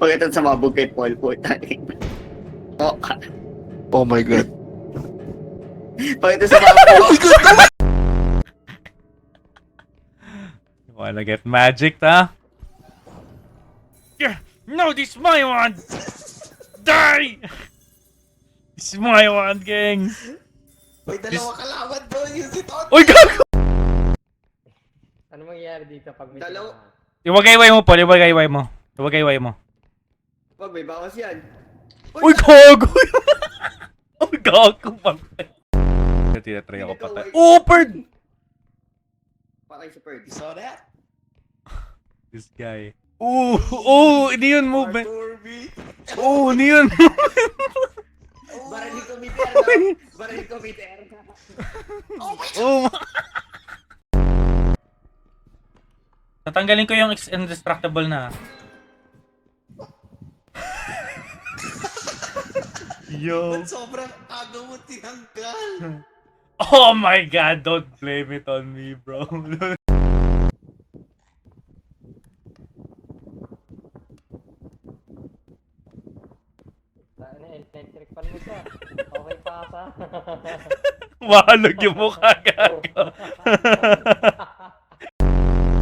Pagkatan sa mabog kay Paul po. Oh, Oh my god. pagkatan sa mabog. You wanna get magic, huh? Yeah, no, this is my one! Die! This is my one, gang! May dalawa kalaban doon yung si Todd. Uy, gago! Ano mangyayari dito pag may Dalaw- sinama? Iwagayway mo, Paul. Iwagayway mo. Iwagayway mo. Wag, may bawas yan. Uy, gago! Uy, gago! Tinatry ako patay. Oh, bird! Patay si Ferg. You saw that? This guy. Oh, hindi yun movement. Arthur B. Oh, hindi yun. Baraling committer, no? Baraling committer. Oh. Tatanggalin ko yung indestructible na. Yo. Ba't sobrang aga mo tinanggal? Oh my god, don't blame it on me, bro. Ano, electric fan mo siya. Okay pa sa. Mahalog yung mukha, gago.